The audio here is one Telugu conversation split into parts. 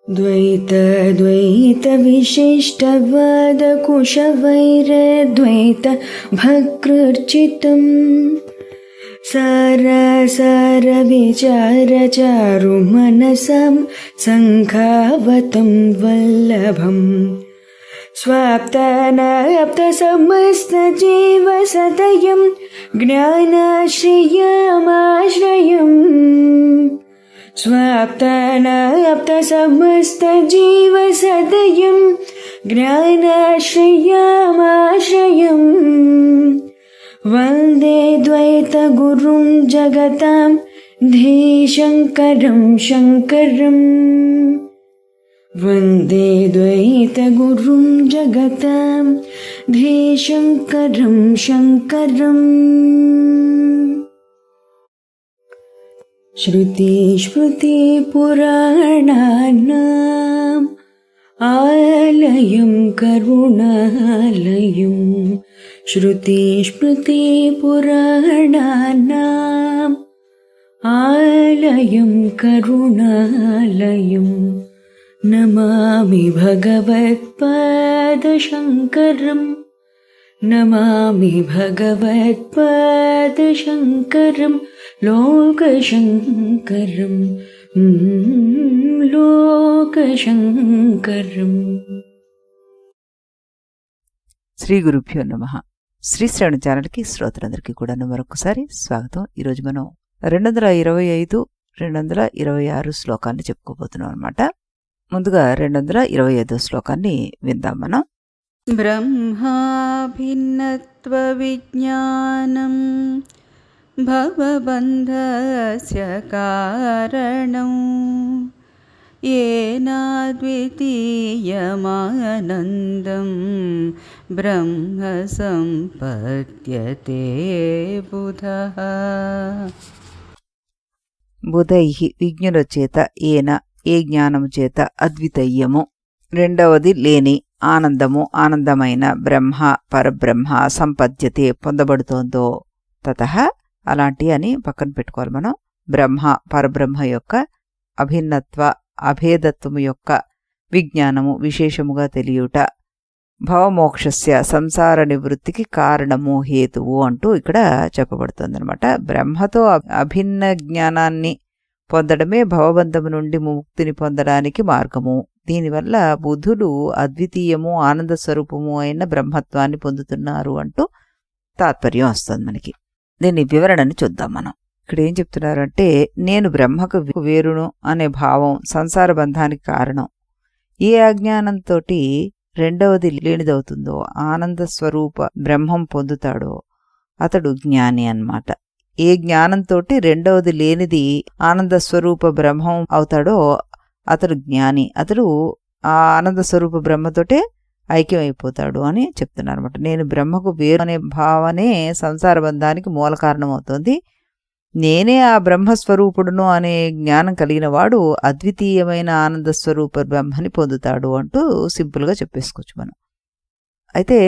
द्वैत भकृर्चितं सार विचारचारुमनसं सङ्खावतं वल्लभम् स्वाप्तानाप्तसमस्तजीवसदयं ज्ञानाश्रयमाश्रयम् स्वाप्तानाप्तसमस्तजीवसदयं ज्ञानाश्रयमाश्रयम् वन्दे द्वैतगुरुं जगतां धीशङ्करं शङ्करम् वन्दे द्वैतगुरुं जगतां धीशङ्करं शङ्करम्। श्रुतिस्मृतिपुराणानाम् आलयं करुणालयं श्रुतिस्मृतिपुराणानाम् आलयं करुणालयं नमामि भगवत्पादशङ्करम् नमामि भगवत्पादशङ्करं लोकशङ्करं లోకశంకరం. శ్రీ గురుభ్యో నమః. శ్రీ శ్రవణ ఛానల్కి శ్రోతలందరికీ కూడా మరొకసారి స్వాగతం. ఈరోజు మనం 225, 226 శ్లోకాన్ని చెప్పుకోబోతున్నాం అనమాట. ముందుగా 225 శ్లోకాన్ని విందాం మనం. బ్రహ్మాభిన్నత్వ విజ్ఞానం భవబంధస్య కారణం ఏనాద్వితీయమానందం బ్రహ్మ సంపద్యతే బుధః. బుధైః విజ్ఞుల చేత ఏన ఏ జ్ఞానము చేత అద్వితీయము రెండవది లేని ఆనందము ఆనందమైన బ్రహ్మ పరబ్రహ్మ సంపద్యతే పొందబడుతోందో తతః అలాంటి అని పక్కన పెట్టుకోవాలి మనం. బ్రహ్మ పరబ్రహ్మ యొక్క అభిన్నత్వ అభేదత్వము యొక్క విజ్ఞానము విశేషముగా తెలియుట భవమోక్షస్య సంసార నివృత్తికి కారణము హేతువు అంటూ ఇక్కడ చెప్పబడుతుందన్నమాట. బ్రహ్మతో అభిన్న జ్ఞానాన్ని పొందడమే భవబంధము నుండి ముక్తిని పొందడానికి మార్గము. దీనివల్ల బుధులు అద్వితీయము ఆనంద స్వరూపము అయిన బ్రహ్మత్వాన్ని పొందుతున్నారు అంటూ తాత్పర్యం వస్తుంది మనకి. దీని వివరణని చూద్దాం మనం. ఇక్కడ ఏం చెప్తున్నారంటే, నేను బ్రహ్మకు వేరును అనే భావం సంసార బంధానికి కారణం. ఏ అజ్ఞానంతో రెండవది లేనిదవుతుందో ఆనంద స్వరూప బ్రహ్మం పొందుతాడో అతడు జ్ఞాని అన్నమాట. ఏ జ్ఞానంతో రెండవది లేనిది ఆనంద స్వరూప బ్రహ్మం అవుతాడో అతడు జ్ఞాని. అతడు ఆ ఆనంద స్వరూప బ్రహ్మతోటే ఐక్యమైపోతాడు అని చెప్తున్నారు అనమాట. నేను బ్రహ్మకు వేరు అనే భావనే సంసార బంధానికి మూల కారణమవుతుంది. నేనే ఆ బ్రహ్మస్వరూపుడును అనే జ్ఞానం కలిగిన వాడు అద్వితీయమైన ఆనంద స్వరూప బ్రహ్మని పొందుతాడు అంటూ సింపుల్గా చెప్పేసుకోవచ్చు మనం. అయితే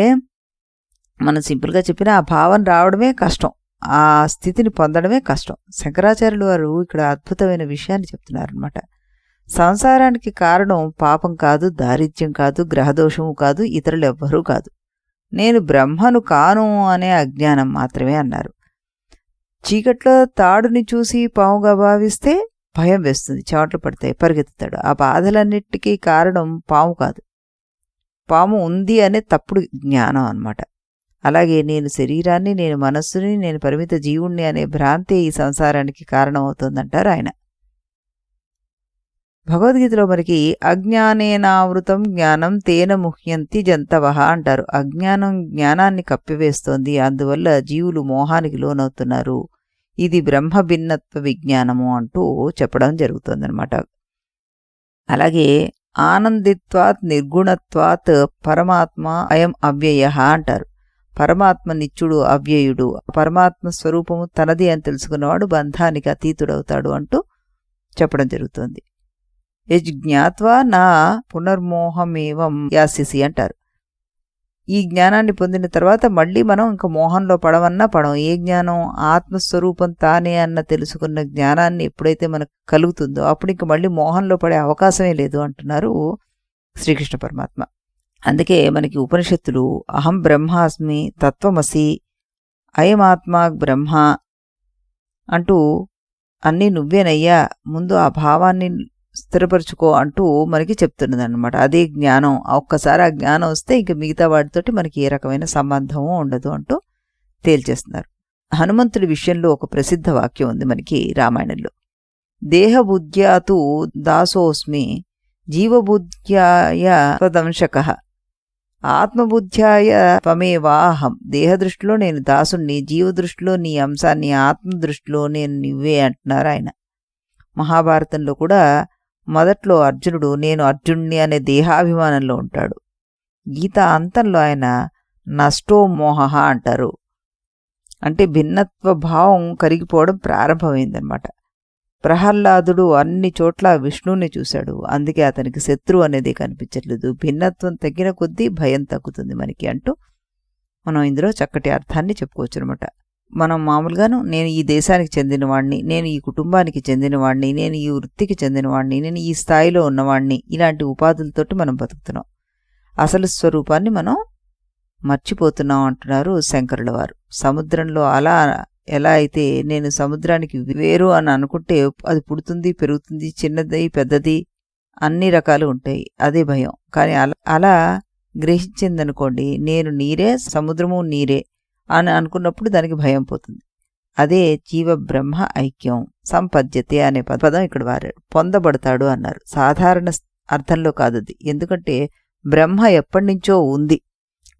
మనం సింపుల్గా చెప్పిన ఆ భావన రావడమే కష్టం, ఆ స్థితిని పొందడమే కష్టం. శంకరాచార్యులు వారు ఇక్కడ అద్భుతమైన విషయాన్ని చెప్తున్నారనమాట. సంసారానికి కారణం పాపం కాదు, దారిద్ర్యం కాదు, గ్రహదోషము కాదు, ఇతరులు ఎవ్వరూ కాదు. నేను బ్రహ్మను కాను అనే అజ్ఞానం మాత్రమే అన్నారు. చీకట్లో తాడుని చూసి పాముగా భావిస్తే భయం వేస్తుంది, చెమటలు పడతాయి, పరిగెత్తుతాడు. ఆ బాధలన్నిటికీ కారణం పాము కాదు, పాము ఉంది అనే తప్పుడు జ్ఞానం అన్నమాట. అలాగే నేను శరీరాన్ని, నేను మనస్సుని, నేను పరిమిత జీవుణ్ణి అనే భ్రాంతి ఈ సంసారానికి కారణమవుతుందంటారు ఆయన. భగవద్గీతలో మనకి అజ్ఞానేనావృతం జ్ఞానం తేన ముహ్యంతి జంతవః అంటారు. అజ్ఞానం జ్ఞానాన్ని కప్పివేస్తోంది, అందువల్ల జీవులు మోహానికి లోనవుతున్నారు. ఇది బ్రహ్మ భిన్నత్వ విజ్ఞానము అంటూ చెప్పడం జరుగుతుందన్నమాట. అలాగే ఆనందిత్వాత్ నిర్గుణత్వాత్ పరమాత్మ అయం అవ్యయః అంటారు. పరమాత్మ నిత్యుడు, అవ్యయుడు, పరమాత్మ స్వరూపము తనది అని తెలుసుకున్నవాడు బంధానికి అతీతుడవుతాడు అంటూ చెప్పడం జరుగుతుంది. యజ్ఞాత్వా నా పునర్మోహమేవం యాస్యసి అంటారు. ఈ జ్ఞానాన్ని పొందిన తర్వాత మళ్ళీ మనం ఇంకా మోహంలో పడమన్నా పడం. ఏ జ్ఞానం? ఆత్మస్వరూపం తానే అన్న తెలుసుకున్న జ్ఞానాన్ని ఎప్పుడైతే మనకు కలుగుతుందో అప్పుడు ఇంక మళ్ళీ మోహంలో పడే అవకాశమే లేదు అంటున్నారు శ్రీకృష్ణ పరమాత్మ. అందుకే మనకి ఉపనిషత్తులు అహం బ్రహ్మాస్మి, తత్వమసి, అయమాత్మా బ్రహ్మ అంటూ అన్నీ నువ్వేనయ్యా, ముందు ఆ భావాన్ని స్థిరపరచుకో అంటూ మనకి చెప్తున్నదన్నమాట. అదే జ్ఞానం. ఒక్కసారి ఆ జ్ఞానం వస్తే ఇంక మిగతా వాటితోటి మనకి ఏ రకమైన సంబంధము ఉండదు అంటూ తేల్చేస్తున్నారు. హనుమంతుడి విషయంలో ఒక ప్రసిద్ధ వాక్యం ఉంది మనకి రామాయణంలో. దేహబుద్ధ్యాతు దాసోస్మి, జీవబుద్ధ్యాయ త్వదంశకః, ఆత్మబుద్ధ్యాయ త్వమేవాహం. దేహదృష్టిలో నేను దాసుణ్ణి, జీవదృష్టిలో నీ అంశాన్ని, ఆత్మదృష్టిలో నేను నువ్వే అంటున్నారు ఆయన. మహాభారతంలో కూడా మొదట్లో అర్జునుడు నేను అర్జునుణ్ణి అనే దేహాభిమానంలో ఉంటాడు. గీత అంతంలో ఆయన నష్టో మోహ అంటారు. అంటే భిన్నత్వ భావం కరిగిపోవడం ప్రారంభమైందనమాట. ప్రహ్లాదుడు అన్ని చోట్ల విష్ణువుని చూశాడు, అందుకే అతనికి శత్రువు అనేది కనిపించట్లేదు. భిన్నత్వం తగ్గిన కొద్దీ భయం తగ్గుతుంది మనకి అంటూ మనం ఇందులో చక్కటి అర్థాన్ని చెప్పుకోవచ్చు అనమాట. మనం మామూలుగాను నేను ఈ దేశానికి చెందినవాణ్ణి, నేను ఈ కుటుంబానికి చెందినవాణ్ణి, నేను ఈ వృత్తికి చెందినవాణ్ణి, నేను ఈ స్థాయిలో ఉన్నవాణ్ణి, ఇలాంటి ఉపాధులతోటి మనం బతుకుతున్నాం. అసలు స్వరూపాన్ని మనం మర్చిపోతున్నాం అంటున్నారు శంకరుల వారు. సముద్రంలో అలా ఎలా అయితే నేను సముద్రానికి వేరు అని అనుకుంటే అది పుడుతుంది, పెరుగుతుంది, చిన్నది, పెద్దది, అన్ని రకాలు ఉంటాయి. అదే భయం. కానీ అలా గ్రహించిందనుకోండి, నేను నీరే, సముద్రము నీరే అని అనుకున్నప్పుడు దానికి భయం పోతుంది. అదే జీవ బ్రహ్మ ఐక్యం. సంపద్యతే అనే పదం ఇక్కడ వారారు. పొందబడతాడు అన్నారు. సాధారణ అర్థంలో కాదు అది. ఎందుకంటే బ్రహ్మ ఎప్పటినుంచో ఉంది,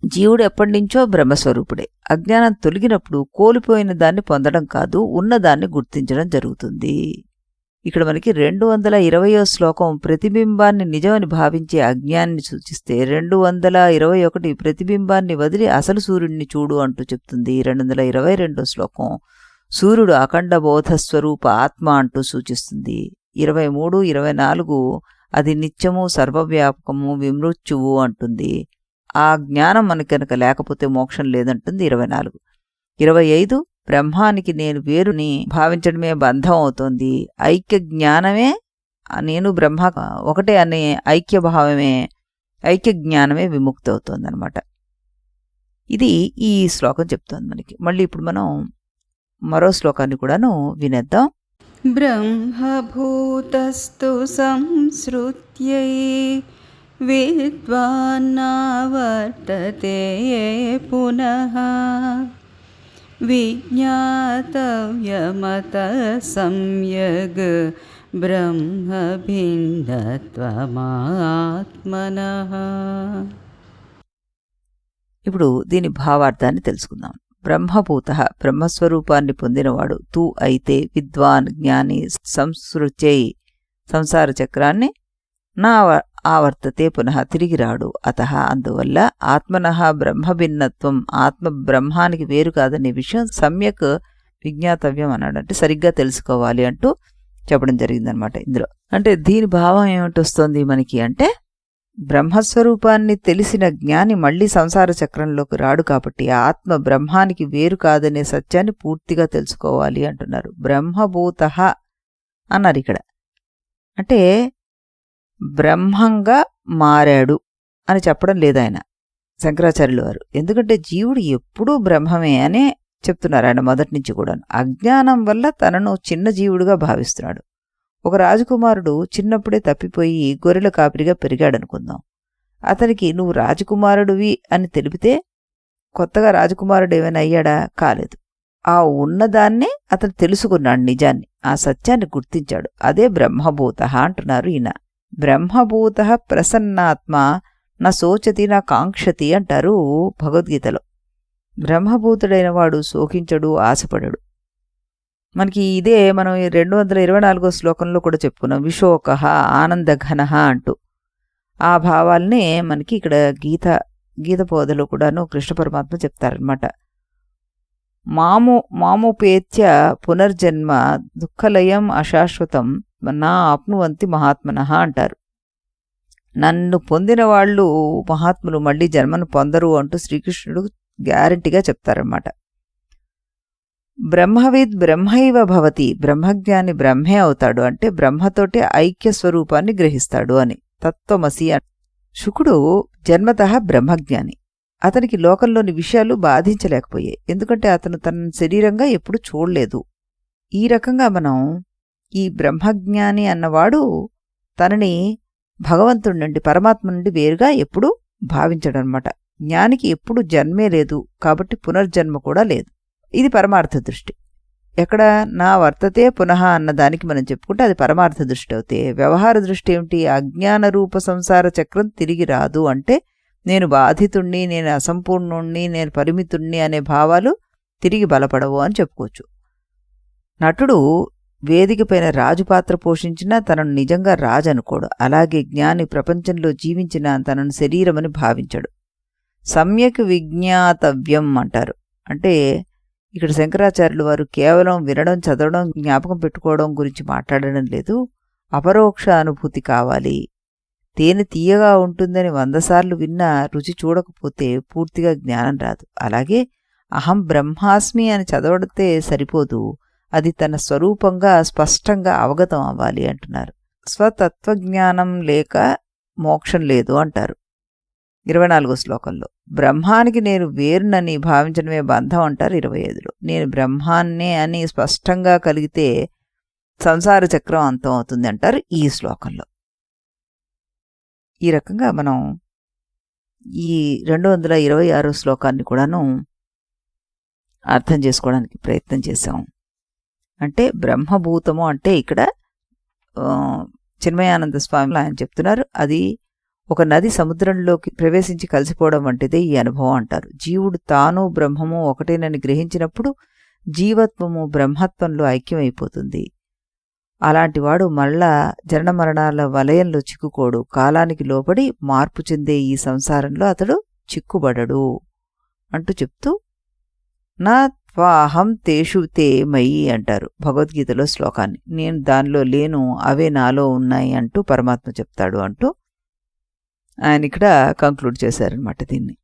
జీవుడు ఎప్పటినుంచో బ్రహ్మస్వరూపుడే. అజ్ఞానం తొలగినప్పుడు కోల్పోయిన దాన్ని పొందడం కాదు, ఉన్నదాన్ని గుర్తించడం జరుగుతుంది. ఇక్కడ మనకి 220వ శ్లోకం ప్రతిబింబాన్ని నిజమని భావించే అజ్ఞాన్ని సూచిస్తే, 221 ప్రతిబింబాన్ని వదిలి అసలు సూర్యుడిని చూడు అంటూ చెప్తుంది. 222వ శ్లోకం సూర్యుడు అఖండ బోధస్వరూప ఆత్మ అంటూ సూచిస్తుంది. 23, 24 అది నిత్యము, సర్వవ్యాపకము, విమృత్యువు అంటుంది. ఆ జ్ఞానం మనకి కనుక లేకపోతే మోక్షం లేదంటుంది 24. 25 బ్రహ్మానికి నేను వేరుని భావించడమే బంధం అవుతోంది. ఐక్య జ్ఞానమే, నేను బ్రహ్మ ఒకటే అనే ఐక్యభావమే, ఐక్య జ్ఞానమే విముక్తి అవుతోంది అనమాట. ఇది ఈ శ్లోకం చెప్తోంది మనకి. మళ్ళీ ఇప్పుడు మనం మరో శ్లోకాన్ని కూడాను వినేద్దాం. బ్రహ్మభూతస్థు సంశ్రుత్యై విద్వాన్నావర్తతే పునః విజ్ఞాతవ్యమత సంయగ్ బ్రహ్మ భిన్నత్వమాత్మనః. ఇప్పుడు దీని భావార్థాన్ని తెలుసుకుందాం. బ్రహ్మభూత బ్రహ్మస్వరూపాన్ని పొందినవాడు, తూ అయితే విద్వాన్ జ్ఞాని, సంసృత్యై సంసార చక్రాన్ని, నా ఆవర్తతే పునః తిరిగి రాడు, అతః అందువల్ల ఆత్మనః బ్రహ్మభిన్నత్వం ఆత్మ బ్రహ్మానికి వేరు కాదనే విషయం సమ్యక్ విజ్ఞాతవ్యం అన్నాడు. అంటే సరిగ్గా తెలుసుకోవాలి అంటూ చెప్పడం జరిగిందనమాట ఇందులో. అంటే దీని భావం ఏమిటి వస్తుంది మనకి అంటే, బ్రహ్మస్వరూపాన్ని తెలిసిన జ్ఞాని మళ్లీ సంసార చక్రంలోకి రాడు కాబట్టి ఆత్మ బ్రహ్మానికి వేరు కాదనే సత్యాన్ని పూర్తిగా తెలుసుకోవాలి అంటున్నారు. బ్రహ్మభూత అన్నారు ఇక్కడ. అంటే బ్రహ్మంగా మారాడు అని చెప్పడం లేదాయన శంకరాచార్యుల వారు. ఎందుకంటే జీవుడు ఎప్పుడూ బ్రహ్మమే అనే చెప్తున్నారు ఆయన మొదటి నుంచి కూడా. అజ్ఞానం వల్ల తనను చిన్న జీవుడుగా భావిస్తున్నాడు. ఒక రాజకుమారుడు చిన్నప్పుడే తప్పిపోయి గొర్రెల కాపరిగా పెరిగాడనుకుందాం. అతనికి నువ్వు రాజకుమారుడివి అని తెలిపితే కొత్తగా రాజకుమారుడు ఏమైనా అయ్యాడా? కాలేదు. ఆ ఉన్నదాన్నే అతను తెలుసుకున్నాడు, నిజాన్ని, ఆ సత్యాన్ని గుర్తించాడు. అదే బ్రహ్మభూత అంటున్నారు ఈయన. బ్రహ్మభూత ప్రసన్నాత్మ నా శోచతి నా కాంక్షతి అంటారు భగవద్గీతలో. బ్రహ్మభూతుడైన వాడు శోకించడు, ఆశపడడు. మనకి ఇదే మనం 224వ శ్లోకంలో కూడా చెప్పుకున్నాం. విశోక ఆనందఘన అంటూ ఆ భావాల్నే మనకి ఇక్కడ గీత బోధలో కూడాను కృష్ణ పరమాత్మ చెప్తారనమాట. మాముపేత్య పునర్జన్మ దుఃఖలయం అశాశ్వతం నా ఆప్నువంతి మహాత్మనః అంటారు. నన్ను పొందిన వాళ్ళు మహాత్ములు మళ్ళీ జన్మను పొందరు అంటూ శ్రీకృష్ణుడు గ్యారంటీగా చెప్తారన్నమాట. బ్రహ్మవిద్ బ్రహ్మైవ భవతి, బ్రహ్మజ్ఞాని బ్రహ్మే అవుతాడు అంటే బ్రహ్మతోటి ఐక్య స్వరూపాన్ని గ్రహిస్తాడు అని. తత్వమసి. శుకుడు జన్మతః బ్రహ్మజ్ఞాని. అతనికి లోకంలోని విషయాలు బాధించలేకపోయాయి, ఎందుకంటే అతను తన శరీరంగా ఎప్పుడు చూడలేదు. ఈ రకంగా మనం ఈ బ్రహ్మజ్ఞాని అన్నవాడు తనని భగవంతుడి నుండి, పరమాత్మ నుండి వేరుగా ఎప్పుడూ భావించడనమాట. జ్ఞానికి ఎప్పుడు జన్మే లేదు, కాబట్టి పునర్జన్మ కూడా లేదు. ఇది పరమార్థ దృష్టి. ఎక్కడ నా వర్తతే పునః అన్నదానికి మనం చెప్పుకుంటే అది పరమార్థ దృష్టి అవుతే, వ్యవహార దృష్టి ఏమిటి? అజ్ఞాన రూప సంసార చక్రం తిరిగి రాదు అంటే నేను బాధితుణ్ణి, నేను అసంపూర్ణుణ్ణి, నేను పరిమితుణ్ణి అనే భావాలు తిరిగి బలపడవు అని చెప్పుకోవచ్చు. నటుడు వేదికపైన రాజు పాత్ర పోషించినా తనను నిజంగా రాజు అనుకోడు. అలాగే జ్ఞాని ప్రపంచంలో జీవించినా తనను శరీరమని భావించడు. సమ్యక్ విజ్ఞాతవ్యం అంటారు. అంటే ఇక్కడ శంకరాచార్యులు వారు కేవలం వినడం, చదవడం, జ్ఞాపకం పెట్టుకోవడం గురించి మాట్లాడడం లేదు. అపరోక్ష అనుభూతి కావాలి. తేనె తీయగా ఉంటుందని 100 సార్లు విన్నా రుచి చూడకపోతే పూర్తిగా జ్ఞానం రాదు. అలాగే అహం బ్రహ్మాస్మి అని చదవడితే సరిపోదు, అది తన స్వరూపంగా స్పష్టంగా అవగతం అవ్వాలి అంటున్నారు. స్వతత్వజ్ఞానం లేక మోక్షం లేదు అంటారు 24వ శ్లోకంలో. బ్రహ్మానికి నేను వేరునని భావించడమే బంధం అంటారు 25లో. నేను బ్రహ్మాన్నే అని స్పష్టంగా కలిగితే సంసార చక్రం అంతం అవుతుంది అంటారు ఈ శ్లోకంలో. ఈ రకంగా మనం ఈ 226వ శ్లోకాన్ని కూడాను అర్థం చేసుకోవడానికి ప్రయత్నం చేశాం. అంటే బ్రహ్మభూతము అంటే ఇక్కడ చిన్మయానంద స్వామి ఆయన చెప్తున్నారు, అది ఒక నది సముద్రంలోకి ప్రవేశించి కలిసిపోవడం వంటిదే ఈ అనుభవం అంటారు. జీవుడు తాను బ్రహ్మము ఒకటేనని గ్రహించినప్పుడు జీవత్వము బ్రహ్మత్వంలో ఐక్యమైపోతుంది. అలాంటివాడు మళ్ళా జనన మరణాల వలయంలో చిక్కుకోడు. కాలానికి లోబడి మార్పు చెందే ఈ సంసారంలో అతడు చిక్కుబడడు అంటూ చెప్తూ నా త్వాహం తేషు తే మయి అంటారు భగవద్గీతలో శ్లోకాన్ని. నేను దానిలో లేను, అవే నాలో ఉన్నాయి అంటూ పరమాత్మ చెప్తాడు అంటూ ఆయన ఇక్కడ కంక్లూడ్ చేశారనమాట. దీన్ని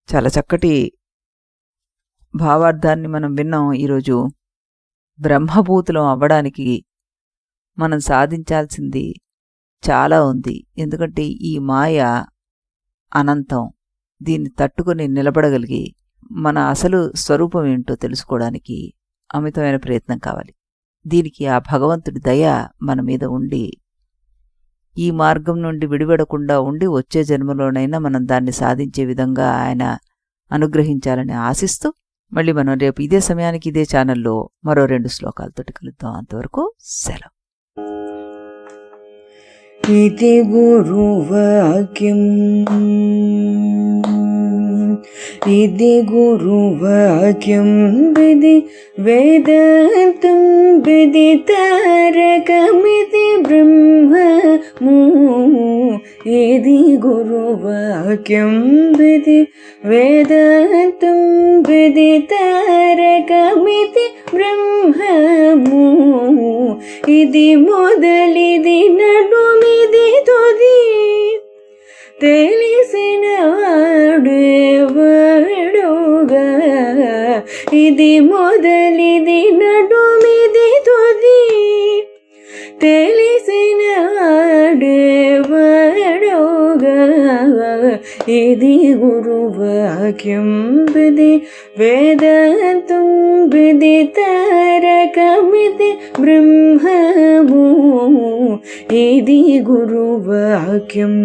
చాలా చక్కటి భావార్థాన్ని మనం విన్నాం ఈరోజు. బ్రహ్మభూతులం అవ్వడానికి మనం సాధించాల్సింది చాలా ఉంది. ఎందుకంటే ఈ మాయ అనంతం. దీన్ని తట్టుకొని నిలబడగలిగి మన అసలు స్వరూపం ఏంటో తెలుసుకోవడానికి అమితమైన ప్రయత్నం కావాలి. దీనికి ఆ భగవంతుడి దయ మన మీద ఉండి ఈ మార్గం నుండి విడిపడకుండా ఉండి వచ్చే జన్మలోనైనా మనం దాన్ని సాధించే విధంగా ఆయన అనుగ్రహించాలని ఆశిస్తూ మళ్ళీ మనం రేపు ఇదే సమయానికి ఇదే ఛానల్లో మరో 2 శ్లోకాలతోటి కలుద్దాం. అంతవరకు సెలవు. इति गुरुवाक्यम् इति गुरुवाक्यं विधि वेदान्तं विदितारकमिति ब्रह्ममु इति गुरुवाक्यं विधि वेदान्तं विदितारकमिति ब्रह्ममु इति मोदलिदि नडुमिदि तुदि తెలిసిన వాడేవాడుగా ఇది మొదలిది నడుమిది తుది తెలిసిన వాడేవాడుగా ఇది గురువాక్యం విధి వేదాంతం విదితారకమితి బ్రహ్మము ఇది గురువాక్యం.